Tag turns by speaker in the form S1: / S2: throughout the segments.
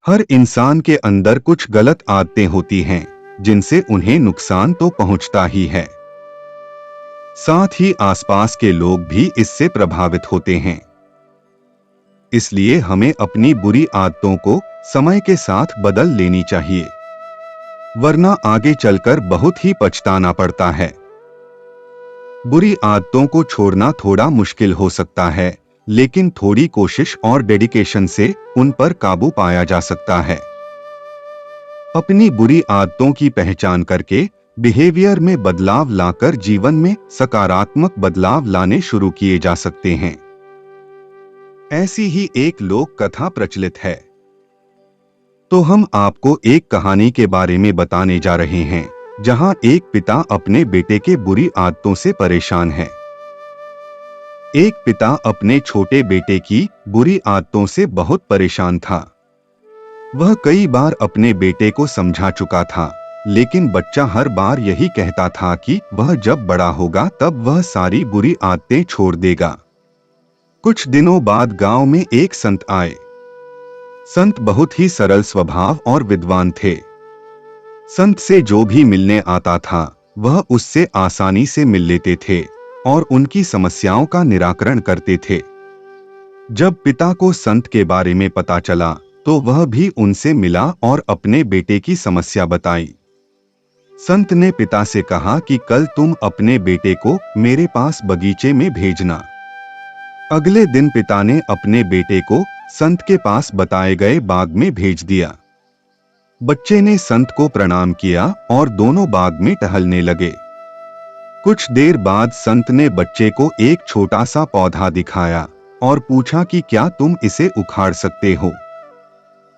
S1: हर इंसान के अंदर कुछ गलत आदतें होती हैं, जिनसे उन्हें नुकसान तो पहुंचता ही है, साथ ही आसपास के लोग भी इससे प्रभावित होते हैं। इसलिए हमें अपनी बुरी आदतों को समय के साथ बदल लेनी चाहिए, वरना आगे चलकर बहुत ही पछताना पड़ता है। बुरी आदतों को छोड़ना थोड़ा मुश्किल हो सकता है, लेकिन थोड़ी कोशिश और डेडिकेशन से उन पर काबू पाया जा सकता है। अपनी बुरी आदतों की पहचान करके बिहेवियर में बदलाव लाकर जीवन में सकारात्मक बदलाव लाने शुरू किए जा सकते हैं। ऐसी ही एक लोक कथा प्रचलित है। तो हम आपको एक कहानी के बारे में बताने जा रहे हैं, जहां एक पिता अपने बेटे के बुरी आदतों से परेशान है। एक पिता अपने छोटे बेटे की बुरी आदतों से बहुत परेशान था। वह कई बार अपने बेटे को समझा चुका था, लेकिन बच्चा हर बार यही कहता था कि वह जब बड़ा होगा तब वह सारी बुरी आदतें छोड़ देगा। कुछ दिनों बाद गांव में एक संत आए। संत बहुत ही सरल स्वभाव और विद्वान थे। संत से जो भी मिलने आता था, वह उससे आसानी से मिल लेते थे और उनकी समस्याओं का निराकरण करते थे। जब पिता को संत के बारे में पता चला, तो वह भी उनसे मिला और अपने बेटे की समस्या बताई। संत ने पिता से कहा कि कल तुम अपने बेटे को मेरे पास बगीचे में भेजना। अगले दिन पिता ने अपने बेटे को संत के पास बताए गए बाग में भेज दिया। बच्चे ने संत को प्रणाम किया और दोनों बाग में टहलने लगे। कुछ देर बाद संत ने बच्चे को एक छोटा सा पौधा दिखाया और पूछा कि क्या तुम इसे उखाड़ सकते हो।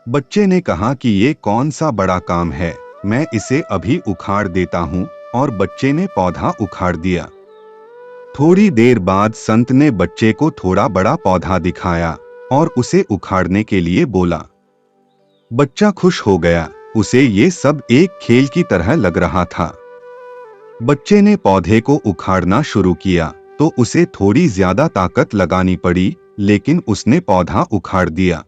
S1: बच्चे ने कहा कि ये कौन सा बड़ा काम है, मैं इसे अभी उखाड़ देता हूँ, और बच्चे ने पौधा उखाड़ दिया। थोड़ी देर बाद संत ने बच्चे को थोड़ा बड़ा पौधा दिखाया और उसे उखाड़ने के लिए बोला। बच्चा खुश हो गया, उसे ये सब एक खेल की तरह लग रहा था। बच्चे ने पौधे को उखाड़ना शुरू किया तो उसे थोड़ी ज्यादा ताकत लगानी पड़ी, लेकिन उसने पौधा उखाड़ दिया।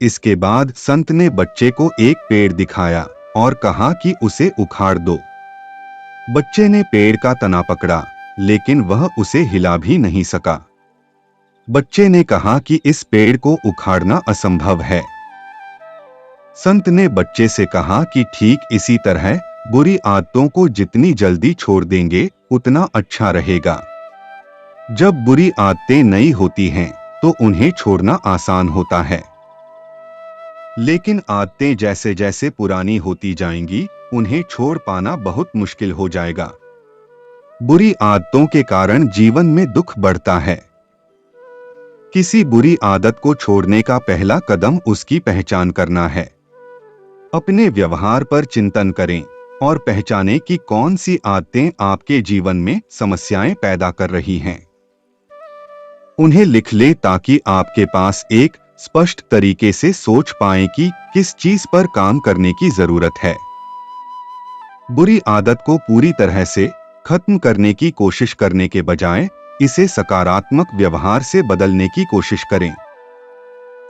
S1: इसके बाद संत ने बच्चे को एक पेड़ दिखाया और कहा कि उसे उखाड़ दो। बच्चे ने पेड़ का तना पकड़ा, लेकिन वह उसे हिला भी नहीं सका। बच्चे ने कहा कि इस पेड़ को उखाड़ना असंभव है। संत ने बच्चे से कहा कि ठीक इसी तरह बुरी आदतों को जितनी जल्दी छोड़ देंगे उतना अच्छा रहेगा। जब बुरी आदतें नई होती हैं, तो उन्हें छोड़ना आसान होता है, लेकिन आदतें जैसे जैसे पुरानी होती जाएंगी, उन्हें छोड़ पाना बहुत मुश्किल हो जाएगा। बुरी आदतों के कारण जीवन में दुख बढ़ता है। किसी बुरी आदत को छोड़ने का पहला कदम उसकी पहचान करना है। अपने व्यवहार पर चिंतन करें और पहचानें कि कौन सी आदतें आपके जीवन में समस्याएं पैदा कर रही हैं। उन्हें लिख लें ताकि आपके पास एक स्पष्ट तरीके से सोच पाएं कि किस चीज पर काम करने की जरूरत है। बुरी आदत को पूरी तरह से खत्म करने की कोशिश करने के बजाय इसे सकारात्मक व्यवहार से बदलने की कोशिश करें।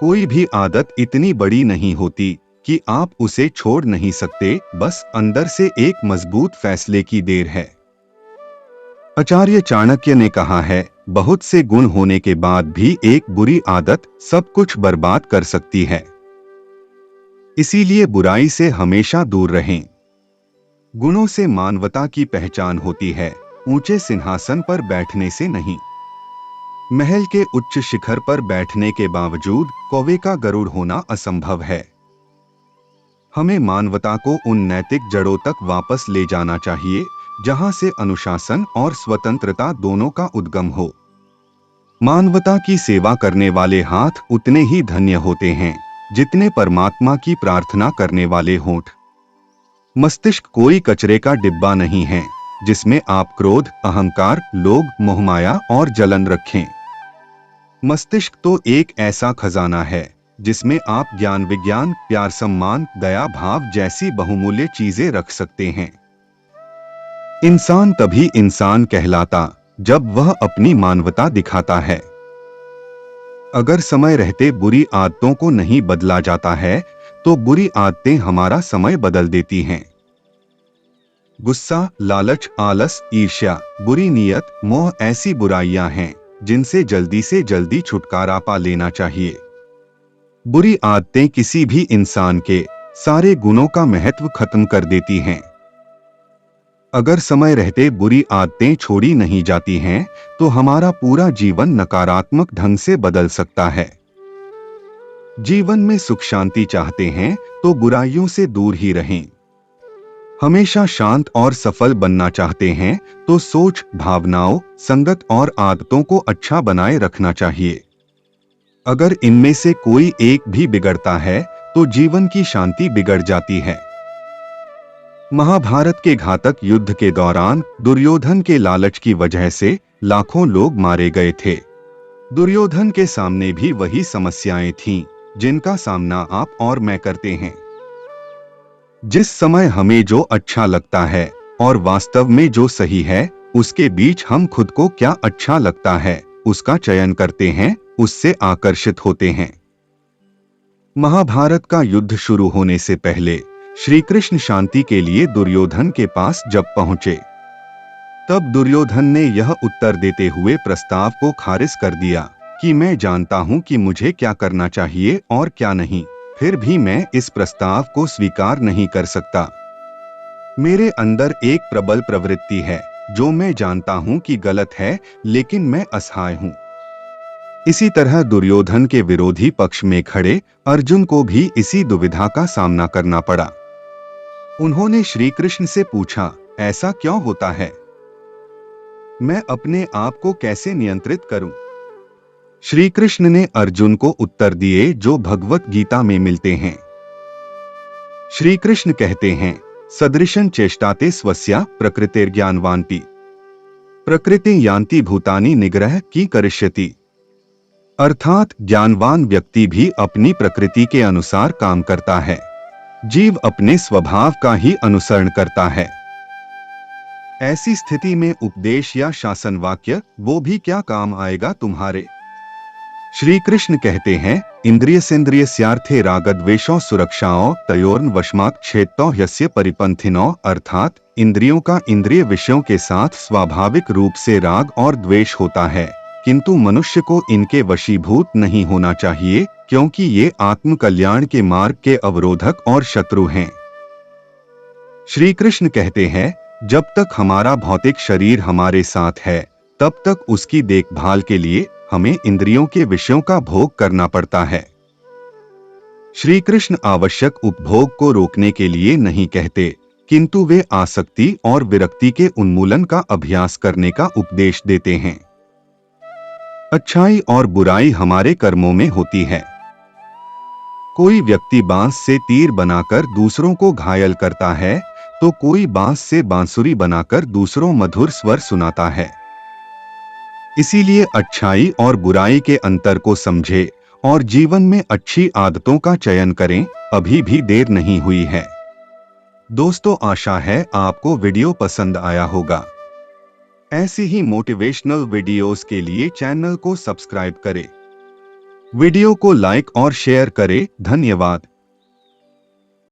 S1: कोई भी आदत इतनी बड़ी नहीं होती कि आप उसे छोड़ नहीं सकते, बस अंदर से एक मजबूत फैसले की देर है। आचार्य चाणक्य ने कहा है, बहुत से गुण होने के बाद भी एक बुरी आदत सब कुछ बर्बाद कर सकती है। इसीलिए बुराई से हमेशा दूर रहें। गुणों से मानवता की पहचान होती है, ऊंचे सिंहासन पर बैठने से नहीं। महल के उच्च शिखर पर बैठने के बावजूद कौवे का गरुड़ होना असंभव है। हमें मानवता को उन नैतिक जड़ों तक वापस ले जाना चाहिए, जहां से अनुशासन और स्वतंत्रता दोनों का उद्गम हो। मानवता की सेवा करने वाले हाथ उतने ही धन्य होते हैं, जितने परमात्मा की प्रार्थना करने वाले होंठ। मस्तिष्क कोई कचरे का डिब्बा नहीं है, जिसमें आप क्रोध, अहंकार, लोभ, मोहमाया और जलन रखें। मस्तिष्क तो एक ऐसा खजाना है जिसमें आप ज्ञान, विज्ञान, प्यार, सम्मान, दया भाव जैसी बहुमूल्य चीजें रख सकते हैं। इंसान तभी इंसान कहलाता जब वह अपनी मानवता दिखाता है। अगर समय रहते बुरी आदतों को नहीं बदला जाता है, तो बुरी आदतें हमारा समय बदल देती हैं। गुस्सा, लालच, आलस, ईर्ष्या, बुरी नीयत, मोह ऐसी बुराइयां हैं जिनसे जल्दी से जल्दी छुटकारा पा लेना चाहिए। बुरी आदतें किसी भी इंसान के सारे गुणों का महत्व खत्म कर देती हैं। अगर समय रहते बुरी आदतें छोड़ी नहीं जाती हैं, तो हमारा पूरा जीवन नकारात्मक ढंग से बदल सकता है। जीवन में सुख शांति चाहते हैं तो बुराइयों से दूर ही रहें। हमेशा शांत और सफल बनना चाहते हैं तो सोच, भावनाओं, संगत और आदतों को अच्छा बनाए रखना चाहिए। अगर इनमें से कोई एक भी बिगड़ता है तो जीवन की शांति बिगड़ जाती है। महाभारत के घातक युद्ध के दौरान दुर्योधन के लालच की वजह से लाखों लोग मारे गए थे। दुर्योधन के सामने भी वही समस्याएं थीं जिनका सामना आप और मैं करते हैं। जिस समय हमें जो अच्छा लगता है और वास्तव में जो सही है, उसके बीच हम खुद को क्या अच्छा लगता है उसका चयन करते हैं, उससे आकर्षित होते हैं। महाभारत का युद्ध शुरू होने से पहले श्री कृष्ण शांति के लिए दुर्योधन के पास जब पहुंचे, तब दुर्योधन ने यह उत्तर देते हुए प्रस्ताव को खारिज कर दिया कि मैं जानता हूं कि मुझे क्या करना चाहिए और क्या नहीं, फिर भी मैं इस प्रस्ताव को स्वीकार नहीं कर सकता। मेरे अंदर एक प्रबल प्रवृत्ति है जो मैं जानता हूं कि गलत है, लेकिन मैं असहाय हूं। इसी तरह दुर्योधन के विरोधी पक्ष में खड़े अर्जुन को भी इसी दुविधा का सामना करना पड़ा। उन्होंने श्री कृष्ण से पूछा, ऐसा क्यों होता है? मैं अपने आप को कैसे नियंत्रित करूं? श्री कृष्ण ने अर्जुन को उत्तर दिए जो भगवत गीता में मिलते हैं। श्री कृष्ण कहते हैं, सदृशं चेष्टाते स्वस्या प्रकृतिर्ज्ञानवान्ति प्रकृति यान्ति भूतानि निग्रह की करिष्यति। अर्थात ज्ञानवान व्यक्ति भी अपनी प्रकृति के अनुसार काम करता है, जीव अपने स्वभाव का ही अनुसरण करता है। ऐसी स्थिति में उपदेश या शासन वाक्य वो भी क्या काम आएगा तुम्हारे? श्री कृष्ण कहते हैं, इंद्रियसेन्द्रियस्यार्थे रागद्वेषौ सुरक्षाओ तयोर्न वशमात् क्षेत्तो ह्यस्य परिपंथिनो। अर्थात इंद्रियों का इंद्रिय विषयों के साथ स्वाभाविक रूप से राग और द्वेष होता है, किंतु मनुष्य को इनके वशीभूत नहीं होना चाहिए, क्योंकि ये आत्म कल्याण के मार्ग के अवरोधक और शत्रु हैं। श्री कृष्ण कहते हैं, जब तक हमारा भौतिक शरीर हमारे साथ है, तब तक उसकी देखभाल के लिए हमें इंद्रियों के विषयों का भोग करना पड़ता है। श्री कृष्ण आवश्यक उपभोग को रोकने के लिए नहीं कहते, किंतु वे आसक्ति और विरक्ति के उन्मूलन का अभ्यास करने का उपदेश देते हैं। अच्छाई और बुराई हमारे कर्मों में होती है। कोई व्यक्ति बांस से तीर बनाकर दूसरों को घायल करता है, तो कोई बांस से बांसुरी बनाकर दूसरों मधुर स्वर सुनाता है। इसीलिए अच्छाई और बुराई के अंतर को समझे और जीवन में अच्छी आदतों का चयन करें, अभी भी देर नहीं हुई है। दोस्तों, आशा है आपको वीडियो पसंद आया होगा। ऐसी ही मोटिवेशनल वीडियोस के लिए चैनल को सब्सक्राइब करें, वीडियो को लाइक और शेयर करें। धन्यवाद।